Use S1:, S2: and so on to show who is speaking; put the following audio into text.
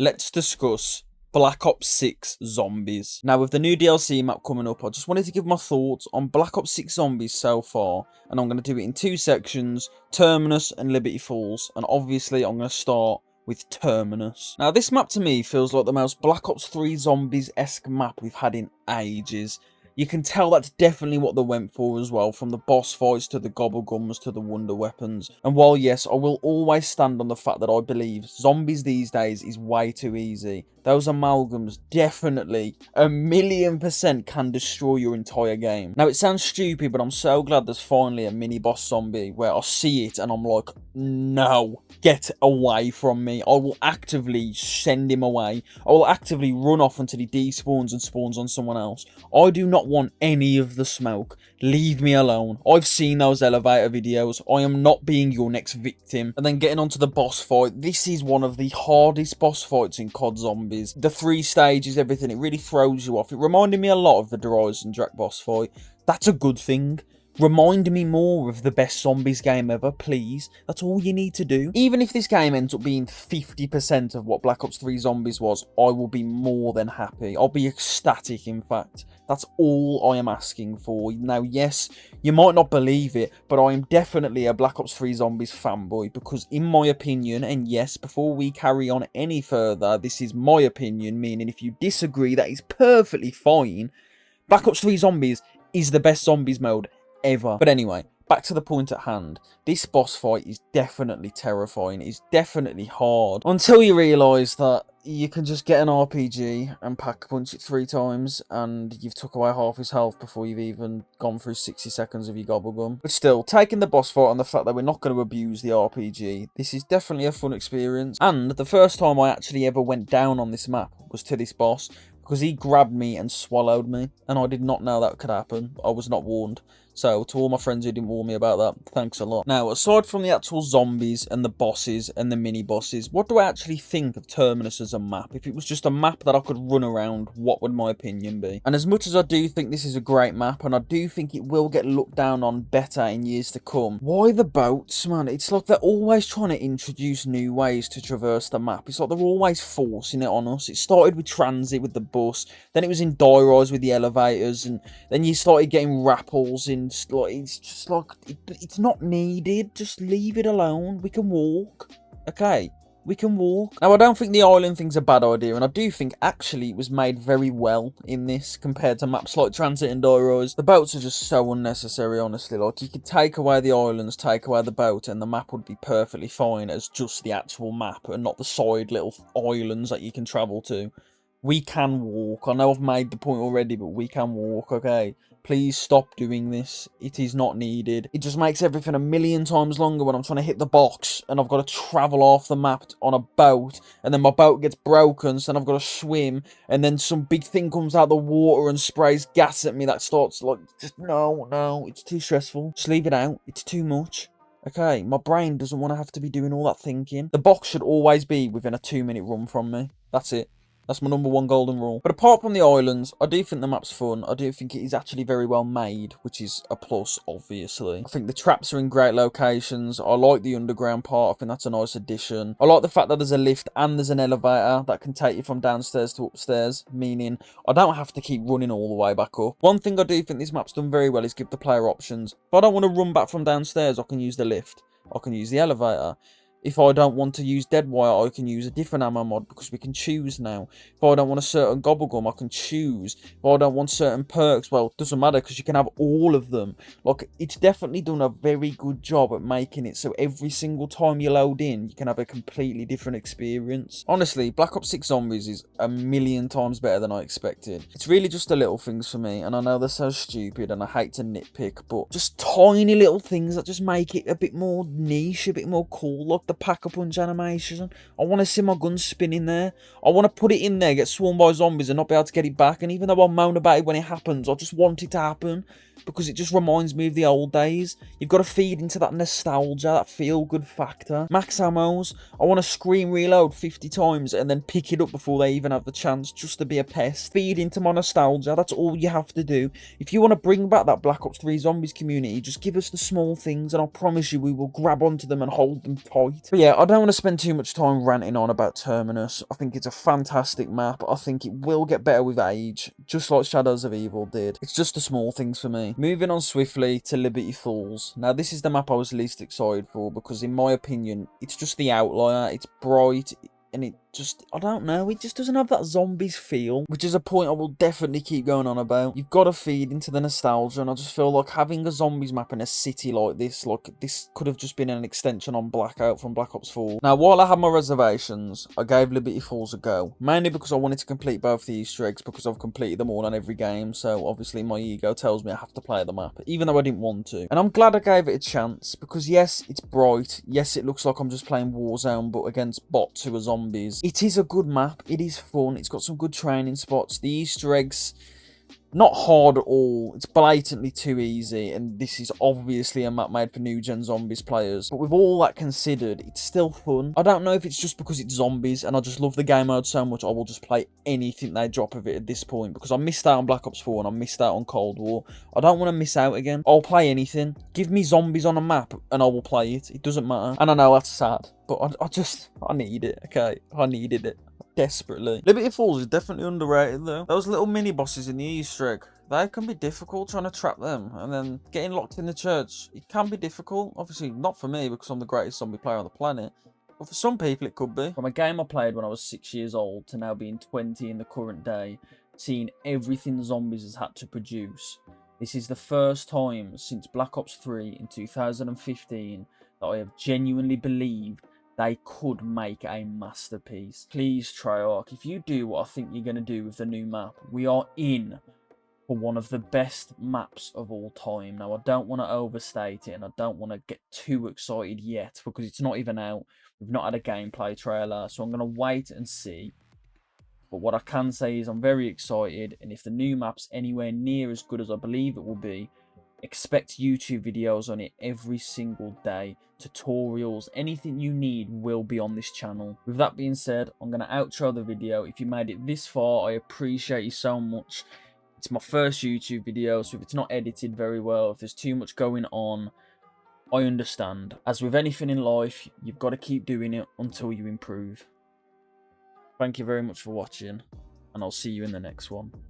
S1: let's discuss Black Ops 6 Zombies. Now, with the new DLC map coming up, I just wanted to give my thoughts on Black Ops 6 Zombies so far, and I'm going to do it in two sections, Terminus and Liberty Falls, and obviously I'm going to start with Terminus. Now, this map to me feels like the most Black Ops 3 Zombies-esque map we've had in ages. You can tell that's definitely what they went for as well, from the boss fights to the gobblegums to the wonder weapons. And while yes, I will always stand on the fact that I believe zombies these days is way too easy, those amalgams definitely, 1,000,000% can destroy your entire game. Now, it sounds stupid, but I'm so glad there's finally a mini-boss zombie where I see it and I'm like, no, get away from me. I will actively send him away. I will actively run off until he despawns and spawns on someone else. I do not want any of the smoke. Leave me alone. I've seen those elevator videos. I am not being your next victim. And then getting onto the boss fight. This is one of the hardest boss fights in COD Zombies. The 3 stages, everything, it really throws you off. It reminded me a lot of the Horizon Drac boss fight. That's a good thing. Remind me more of the best Zombies game ever, please. That's all you need to do. Even if this game ends up being 50% of what Black Ops 3 Zombies was, I will be more than happy. I'll be ecstatic, in fact. That's all I am asking for. Now, yes, you might not believe it, but I am definitely a Black Ops 3 Zombies fanboy because, in my opinion, and yes, before we carry on any further, this is my opinion, meaning if you disagree, that is perfectly fine. Black Ops 3 Zombies is the best Zombies mode ever. But anyway, back to the point at hand. This boss fight is definitely terrifying. It's definitely hard. Until you realise that you can just get an RPG and pack-punch it 3 times and you've took away half his health before you've even gone through 60 seconds of your gobblegum. But still, taking the boss fight on the fact that we're not going to abuse the RPG, this is definitely a fun experience. And the first time I actually ever went down on this map was to this boss, because he grabbed me and swallowed me, and I did not know that could happen. I was not warned. So, to all my friends who didn't warn me about that, thanks a lot. Now, aside from the actual zombies and the bosses and the mini-bosses, what do I actually think of Terminus as a map? If it was just a map that I could run around, what would my opinion be? And as much as I do think this is a great map, and I do think it will get looked down on better in years to come, why the boats, man? It's like they're always trying to introduce new ways to traverse the map. It's like they're always forcing it on us. It started with transit with the bus, then it was in die-rise with the elevators, and then you started getting rappels in. It's just like, it's not needed. Just leave it alone. We can walk. Okay, we can walk. Now, I don't think the island thing's a bad idea, and I do think actually it was made very well in this compared to maps like Transit and Die-Rise. The boats are just so unnecessary, honestly. Like, you could take away the islands, take away the boat, and the map would be perfectly fine as just the actual map and not the side little islands that you can travel to. We can walk. I know I've made the point already, but we can walk, okay? Please stop doing this. It is not needed. It just makes everything 1,000,000 times longer when I'm trying to hit the box and I've got to travel off the map on a boat, and then my boat gets broken, so then I've got to swim, and then some big thing comes out of the water and sprays gas at me that starts like, just no, it's too stressful. Just leave it out. It's too much. Okay, my brain doesn't want to have to be doing all that thinking. The box should always be within a 2-minute run from me. That's it. That's my #1 golden rule. But apart from the islands, I do think the map's fun. I do think it is actually very well made, which is a plus, obviously. I think the traps are in great locations. I like the underground part. I think that's a nice addition. I like the fact that there's a lift and there's an elevator that can take you from downstairs to upstairs, meaning I don't have to keep running all the way back up. One thing I do think this map's done very well is give the player options. If I don't want to run back from downstairs, I can use the lift. I can use the elevator. If I don't want to use dead wire, I can use a different ammo mod because we can choose now. If I don't want a certain gobblegum, I can choose. If I don't want certain perks, well, it doesn't matter because you can have all of them. Like, it's definitely done a very good job at making it so every single time you load in, you can have a completely different experience. Honestly, Black Ops 6 Zombies is 1,000,000 times better than I expected. It's really just the little things for me, and I know they're so stupid and I hate to nitpick, but just tiny little things that just make it a bit more niche, a bit more cool. Like the pack-a-punch animation. I want to see my gun spinning there. I want to put it in there, get swarmed by zombies and not be able to get it back. And even though I moan about it when it happens, I just want it to happen because it just reminds me of the old days. You've got to feed into that nostalgia, that feel-good factor. Max ammos. I want to scream reload 50 times and then pick it up before they even have the chance just to be a pest. Feed into my nostalgia. That's all you have to do. If you want to bring back that Black Ops 3 Zombies community, just give us the small things and I promise you we will grab onto them and hold them tight. great. But yeah, I don't want to spend too much time ranting on about Terminus. I think it's a fantastic map. I think it will get better with age, just like Shadows of Evil did. It's just the small things for me. Moving on swiftly to Liberty Falls. Now, this is the map I was least excited for because, in my opinion, it's just the outlier. It's bright. And it just, I don't know, it just doesn't have that zombies feel, which is a point I will definitely keep going on about. You've got to feed into the nostalgia, and I just feel like having a zombies map in a city like this could have just been an extension on Blackout from Black Ops 4. Now, while I had my reservations, I gave Liberty Falls a go, mainly because I wanted to complete both the Easter eggs, because I've completed them all on every game, so obviously my ego tells me I have to play the map, even though I didn't want to. And I'm glad I gave it a chance, because yes, it's bright, yes, it looks like I'm just playing Warzone, but against bots who are zombies. It is a good map, it is fun, it's got some good training spots. The Easter eggs, not hard at all, it's blatantly too easy, and this is obviously a map made for new gen zombies players. But with all that considered, it's still fun. I don't know if it's just because it's zombies and I just love the game mode so much I will just play anything they drop of it at this point, because I missed out on Black Ops 4 and I missed out on Cold War. I don't want to miss out again. I'll play anything. Give me zombies on a map and I will play it. It doesn't matter. And I know that's sad, but I need it, okay? I needed it. Desperately. Liberty Falls is definitely underrated though. Those little mini bosses in the Easter egg, they can be difficult trying to trap them, and then getting locked in the church, it can be difficult. Obviously not for me because I'm the greatest zombie player on the planet, but for some people it could be. From a game I played when I was 6 years old to now being 20 in the current day, seeing everything zombies has had to produce, this is the first time since Black Ops 3 in 2015 that I have genuinely believed they could make a masterpiece. Please, Treyarch, if you do what I think you're going to do with the new map, we are in for one of the best maps of all time. Now, I don't want to overstate it, and I don't want to get too excited yet, because it's not even out. We've not had a gameplay trailer, so I'm going to wait and see. But what I can say is I'm very excited, and if the new map's anywhere near as good as I believe it will be, expect YouTube videos on it every single day. Tutorials, anything you need will be on this channel. With that being said, I'm going to outro the video. If you made it this far, I appreciate you so much. It's my first YouTube video, so if it's not edited very well, if there's too much going on, I understand. As with anything in life, you've got to keep doing it until you improve. Thank you very much for watching, and I'll see you in the next one.